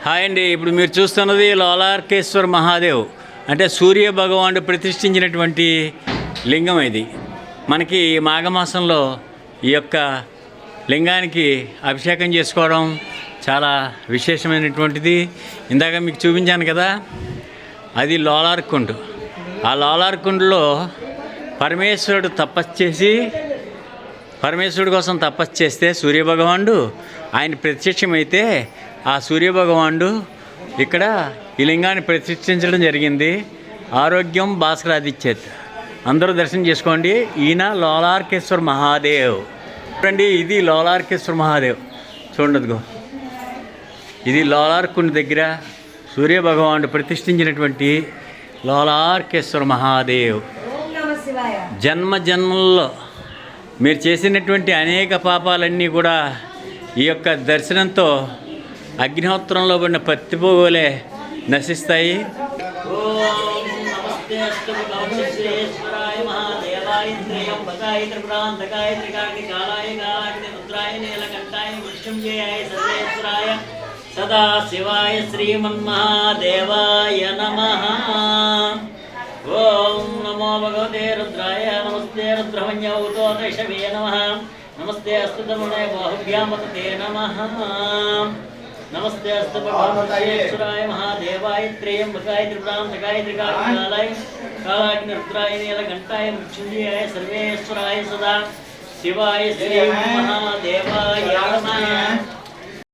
Hi అండి. ఇప్పుడు మీరు చూస్తున్నది లోలార్కేశ్వర్ మహాదేవ్ అంటే సూర్య భగవానుడు ప్రతిష్ఠించినటువంటి లింగం. ఇది మనకి మాఘమాసంలో ఈ యొక్క లింగానికి అభిషేకం చేసుకోవడం చాలా విశేషమైనటువంటిది. ఇందాక మీకు చూపించాను కదా, అది లోలార్కుండ్. ఆ లోలార్కుండ్లో పరమేశ్వరుడు పరమేశ్వరుడు కోసం తపస్సు చేస్తే సూర్యభగవానుడు ఆయన ప్రత్యక్షమైతే ఆ సూర్యభగవానుడు ఇక్కడ ఈ లింగాన్ని ప్రతిష్ఠించడం జరిగింది. ఆరోగ్యం భాస్కరాదిచ్చేత్. అందరూ దర్శనం చేసుకోండి. ఈయన లోలార్కేశ్వర్ మహాదేవ్. చూడండి, ఇది లోలార్కేశ్వర్ మహాదేవ్. చూడండిగో, ఇది లోలార్కుండ్ దగ్గర సూర్యభగవానుడు ప్రతిష్ఠించినటువంటి లోలార్కేశ్వర్ మహాదేవ్. జన్మ జన్మల్లో మీరు చేసినటువంటి అనేక పాపాలన్నీ కూడా ఈ యొక్క దర్శనంతో అగ్నిహోత్రంలో పడిన పత్తి పోగోలే నశిస్తాయి. ఓం నమస్తే అష్టముఖేశ్వరాయ మహాదేవాయ త్రయంబకాయ త్రిపురాంతకాయ త్రికాగ్నికాలాయ కాలాగ్ని రుద్రాయ నీలకంఠాయ మృత్యుంజయాయ సర్వేశ్వరాయ సదాశివాయ శ్రీమన్మహాదేవాయ నమః. ఓం నమో భగవతే రుద్రాయ. నమస్తే రుద్రమన్యౌతో దైషవే నమః. నమస్తే అస్తుతమునే బాహుభ్యామతే నమః. నమస్తే అస్తుపేశ్వరాయ మహాదేవాయ త్రయంబకాయ త్రిపురాంతకాయ త్రికాగ్నికాలాయ కాలాగ్ని రుద్రాయ నీలకంఠాయ మృత్యుంజయాయ సర్వేశ్వరాయ సదా శివాయ శ్రీ మహాదేవాయ నమః.